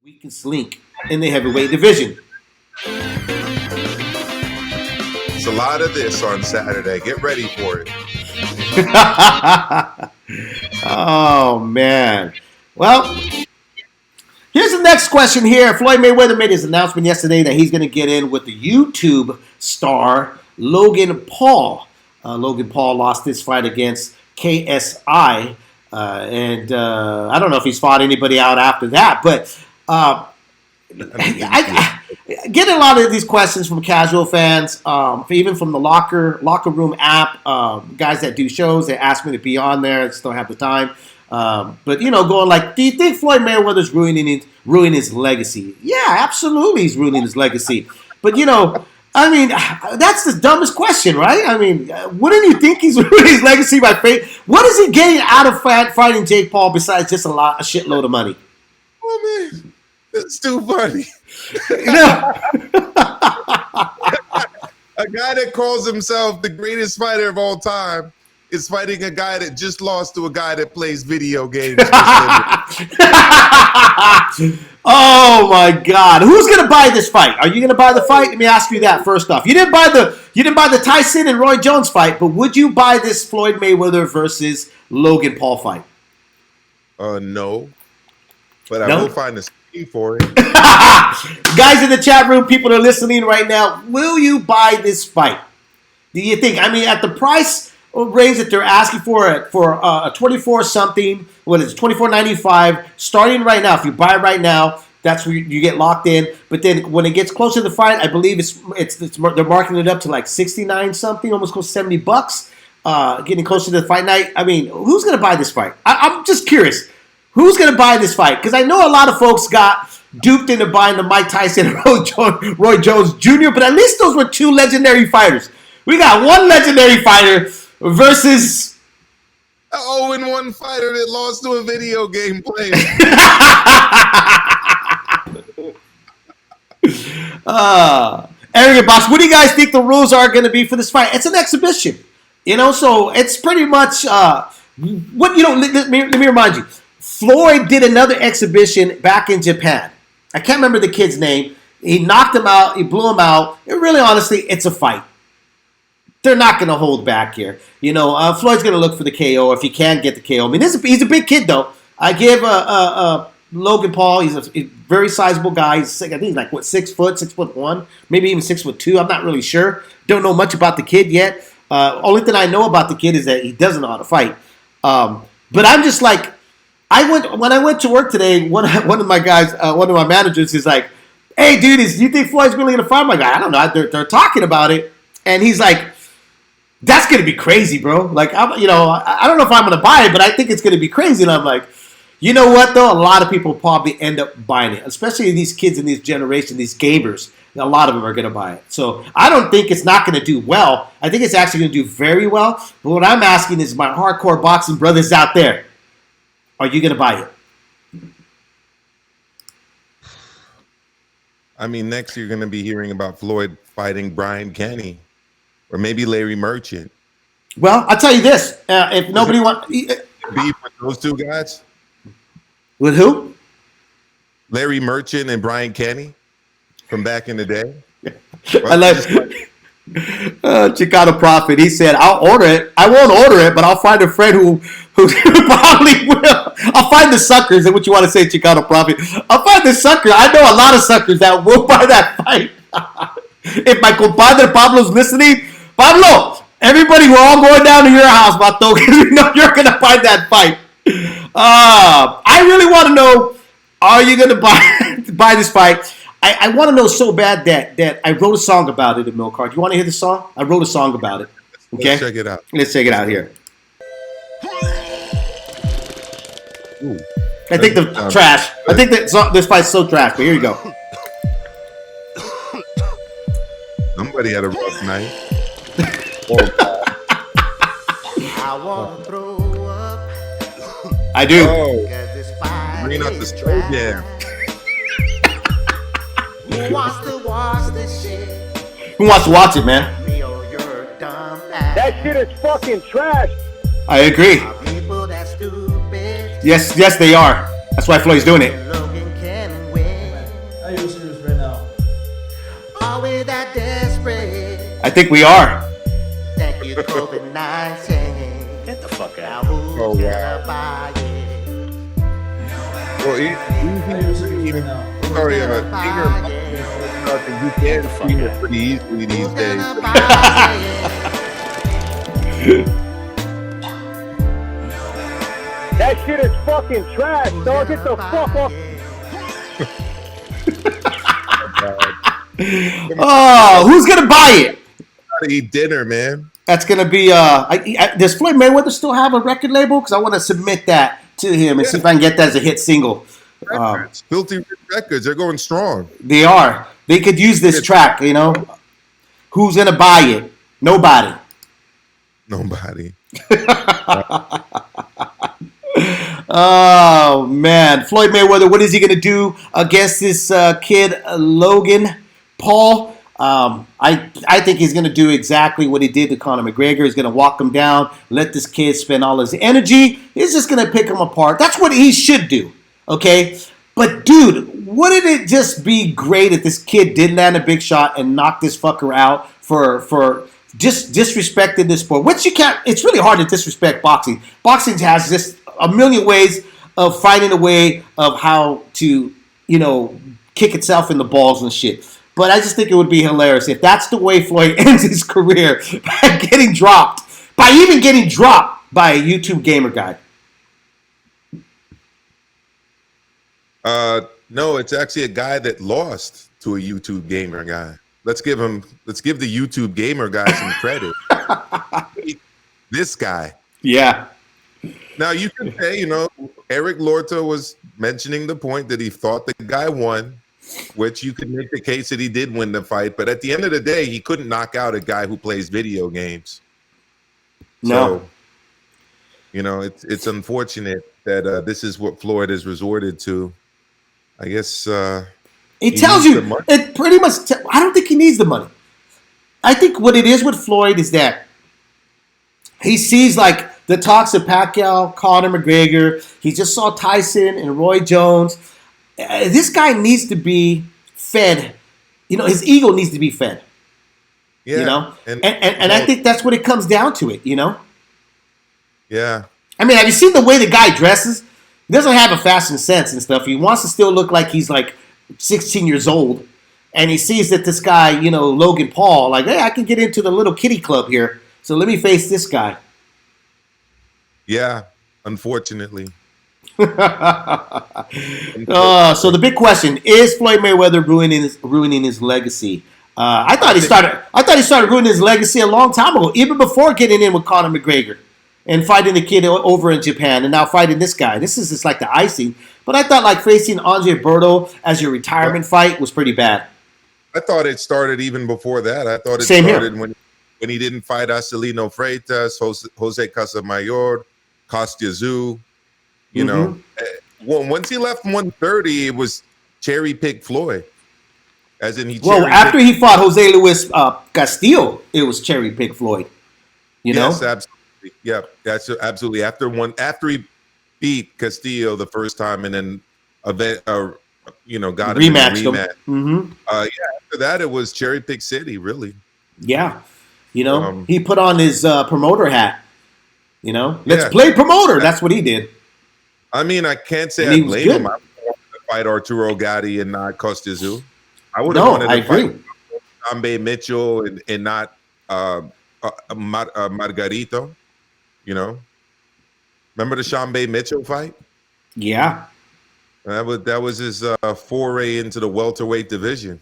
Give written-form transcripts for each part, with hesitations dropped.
weakest link in the heavyweight division. It's a lot of this on Saturday. Get ready for it. Oh, man. Well, here's the next question here. Floyd Mayweather made his announcement yesterday that he's going to get in with the YouTube star Logan Paul. Logan Paul lost this fight against KSI. And I don't know if he's fought anybody out after that. But I get a lot of these questions from casual fans, even from the locker room app, guys that do shows. They ask me to be on there. I just don't have the time. But, going like, do you think Floyd Mayweather's ruining his legacy? Yeah, absolutely he's ruining his legacy. But, that's the dumbest question, right? I mean, wouldn't you think he's ruining his legacy by fate? What is he getting out of fighting Jake Paul besides just a shitload of money? Oh, man, it's too funny. A guy that calls himself the greatest fighter of all time is fighting a guy that just lost to a guy that plays video games. Oh my God! Who's gonna buy this fight? Are you gonna buy the fight? Let me ask you that first off. You didn't buy the Tyson and Roy Jones fight, but would you buy this Floyd Mayweather versus Logan Paul fight? No, but I will find a scheme for it. Guys in the chat room, people are listening right now. Will you buy this fight? Do you think? I mean, at the price range that they're asking for a 24 something, what is it, $24.95 starting right now. If you buy it right now, that's where you get locked in. But then when it gets closer to the fight, I believe they're marking it up to like 69 something, almost close to $70. Getting closer to the fight night. I mean, who's gonna buy this fight? I'm just curious. Who's gonna buy this fight? Because I know a lot of folks got duped into buying the Mike Tyson and Roy Jones Jr., but at least those were two legendary fighters. We got one legendary fighter versus an 0-1 fighter that lost to a video game player. Arrogant Boss, what do you guys think the rules are going to be for this fight? It's an exhibition, so it's pretty much let me remind you. Floyd did another exhibition back in Japan. I can't remember the kid's name. He knocked him out. He blew him out. And really, honestly, it's a fight. They're not going to hold back here. Floyd's going to look for the KO if he can get the KO. I mean, he's a big kid, though. I give Logan Paul, he's a very sizable guy. I think he's like, 6'1", maybe even 6'2". I'm not really sure. Don't know much about the kid yet. Only thing I know about the kid is that he doesn't know how to fight. But I'm just like, when I went to work today, one of my guys, one of my managers is like, hey, dude, you think Floyd's really going to fight? I'm like, I don't know. They're talking about it. And he's like, that's going to be crazy, bro. Like, I don't know if I'm going to buy it, but I think it's going to be crazy. And I'm like, you know what, though? A lot of people probably end up buying it, especially these kids in this generation, these gamers. A lot of them are going to buy it. So I don't think it's not going to do well. I think it's actually going to do very well. But what I'm asking is my hardcore boxing brothers out there, are you going to buy it? I mean, next you're going to be hearing about Floyd fighting Brian Kenny. Or maybe Larry Merchant. Well, I'll tell you this. If nobody wants... Beef with those two guys? With who? Larry Merchant and Brian Kenny from back in the day. I like Chicano Prophet. He said, I'll order it. I won't order it, but I'll find a friend who probably will. I'll find the suckers. Is what you want to say, Chicano Prophet. I'll find the suckers. I know a lot of suckers that will buy that fight. If my compadre Pablo's listening, Pablo, everybody, we're all going down to your house, Bato, because we know you're going to buy that fight. I really want to know, are you going to buy this fight? I want to know so bad that I wrote a song about it in Milk Card. You want to hear the song? I wrote a song about it. Okay? Let's check it out. Let's check it out here. Ooh, I think the trash. I think that this fight's so trash, but here you go. Somebody had a rough night. I want to throw up. I do. Bring out the straight jam. Who wants to watch this shit? Who wants to watch it, man? Me or your dumb ass. That shit is fucking trash. I agree. Are people that stupid? Yes, they are. That's why Floyd's doing it. Logan can win. I think we are. Thank you, COVID-19. Get the fuck Now out. who's Oh, gonna buy it? Well, sorry, Gonna Igor, buy it? you can stream it pretty easily these Who's days. gonna buy it? That shit is fucking trash, dog. Get the fuck off. Oh, who's gonna buy it? Gotta eat dinner, man. That's gonna be. Does Floyd Mayweather still have a record label? Because I want to submit that to him and see if I can get that as a hit single. Filthy Rich Records, they're going strong. They are. They could use this track. You know, who's gonna buy it? Nobody. Nobody. Oh man, Floyd Mayweather. What is he gonna do against this kid Logan Paul? I think he's gonna do exactly what he did to Conor McGregor. He's gonna walk him down, let this kid spend all his energy. He's just gonna pick him apart. That's what he should do. Okay, but dude, wouldn't it just be great if this kid did land a big shot and knock this fucker out for just disrespecting this sport? Which you can't. It's really hard to disrespect boxing. Boxing has just a million ways of finding a way of how to, kick itself in the balls and shit. But I just think it would be hilarious if that's the way Floyd ends his career, by getting dropped by a YouTube gamer guy. No, it's actually a guy that lost to a YouTube gamer guy. Let's give the YouTube gamer guy some credit. This guy. Yeah. Now you can say, Eric Lorta was mentioning the point that he thought the guy won, which you could make the case that he did win the fight. But at the end of the day, he couldn't knock out a guy who plays video games. No. So, it's unfortunate that this is what Floyd has resorted to. I guess It tells you, it pretty much, I don't think he needs the money. I think what it is with Floyd is that he sees like the talks of Pacquiao, Conor McGregor. He just saw Tyson and Roy Jones. This guy needs to be fed. His ego needs to be fed. Yeah. And I think that's what it comes down to it, Yeah. I mean, have you seen the way the guy dresses? He doesn't have a fashion sense and stuff. He wants to still look like he's like 16 years old. And he sees that this guy, Logan Paul, like, hey, I can get into the little kiddie club here. So let me face this guy. Yeah, unfortunately. So the big question is: Floyd Mayweather ruining his legacy? I thought he started ruining his legacy a long time ago, even before getting in with Conor McGregor and fighting the kid over in Japan, and now fighting this guy. This is just like the icing. But I thought like facing Andre Berto as your retirement fight was pretty bad. I thought it started even before that. I thought it Same started here. when he didn't fight Acelino Freitas, Jose Casamayor, Kostya Tszyu. Once he left 130, it was cherry pick Floyd. As in after he fought Jose Luis Castillo, it was cherry pick Floyd. Yes, absolutely. Yeah, that's absolutely. After he beat Castillo the first time, and then got him in a rematch. Mm-hmm. After that, it was cherry pick city, really. Yeah, he put on his promoter hat. Let's play promoter. That's what he did. I mean, I can't say I blame him. I would want to fight Arturo Gatti and not Kostya Tszyu. I would have wanted to fight Shambe Mitchell and not Margarito. Remember the Shambe Mitchell fight? Yeah, that was his foray into the welterweight division.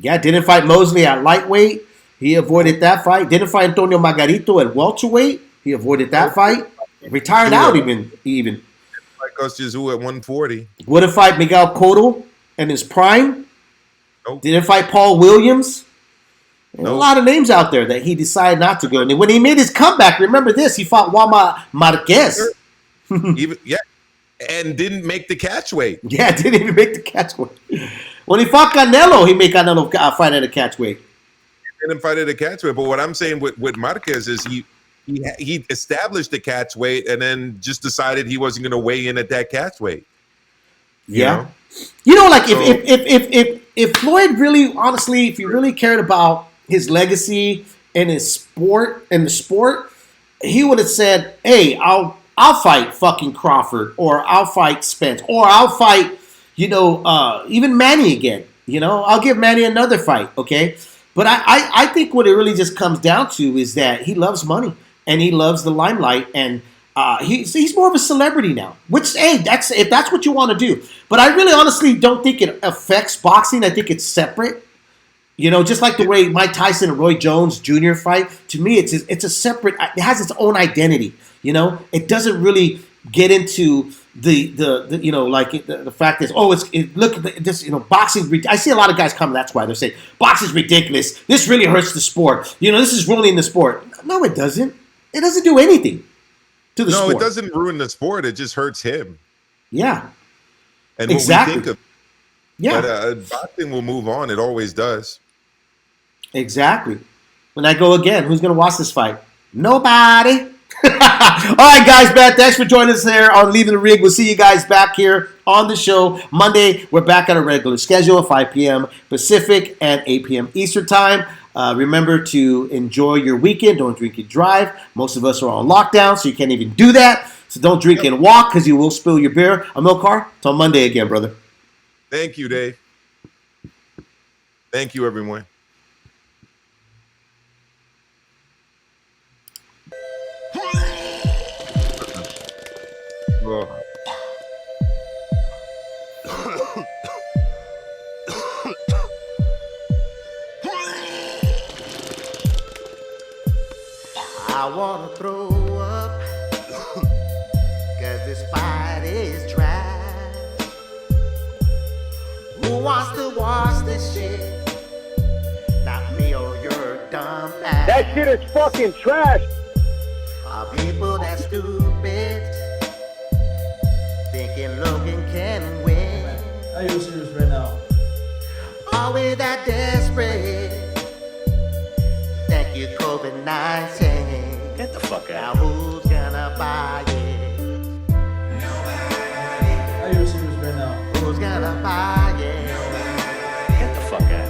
Yeah, didn't fight Mosley at lightweight. He avoided that fight. Didn't fight Antonio Margarito at welterweight. He avoided that fight. Retired out even. Like Kostya Tszyu at 140. Wouldn't fight Miguel Cotto in his prime. Nope. Didn't fight Paul Williams. Nope. A lot of names out there that he decided not to go. And when he made his comeback, remember this, he fought Juan Marquez. And didn't make the catch weight. Yeah, didn't even make the catch weight. When he fought Canelo, he made Canelo fight at a catch weight. He didn't fight at a catch weight. But what I'm saying with Marquez is he established the catch weight and then just decided he wasn't going to weigh in at that catch weight. Like if Floyd really, honestly, if he really cared about his legacy and his sport and the sport, he would have said, "Hey, I'll fight fucking Crawford, or I'll fight Spence, or I'll fight, even Manny again. I'll give Manny another fight, okay?" But I think what it really just comes down to is that he loves money and he loves the limelight, and he's more of a celebrity now. Which, hey, if that's what you want to do. But I really honestly don't think it affects boxing. I think it's separate. Just like the way Mike Tyson and Roy Jones Jr. fight. To me, it's a separate. It has its own identity. It doesn't really get into the fact is, look at this, boxing. I see a lot of guys come. That's why they're saying boxing's ridiculous. This really hurts the sport. This is ruining the sport. No, it doesn't. It doesn't do anything to the sport. No, it doesn't ruin the sport. It just hurts him. Yeah. And exactly. What we think of. Yeah. But boxing will move on. It always does. Exactly. When I go again, who's going to watch this fight? Nobody. All right, guys, man. Thanks for joining us here on Leaving the Rig. We'll see you guys back here on the show Monday. We're back on a regular schedule, 5 p.m. Pacific and 8 p.m. Eastern time. Remember to enjoy your weekend. Don't drink and drive. Most of us are on lockdown, so you can't even do that. So don't drink and walk because you will spill your beer. I'm Milcar. Till Monday again, brother. Thank you, Dave. Thank you, everyone. Oh. I wanna throw up, cause this fight is trash. Who wants to watch this shit? Not me or your dumb ass. That shit is fucking trash. Are people that stupid, thinking Logan can win? Are you serious right now? Are we that desperate? Thank you, COVID-19. Get the fuck Now out. who's gonna buy it? Are you serious right now? Who's gonna buy it? Get the fuck out.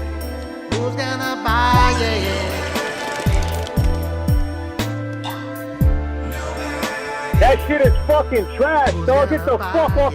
Who's gonna buy it? That shit is fucking trash, dog. Get the fuck off.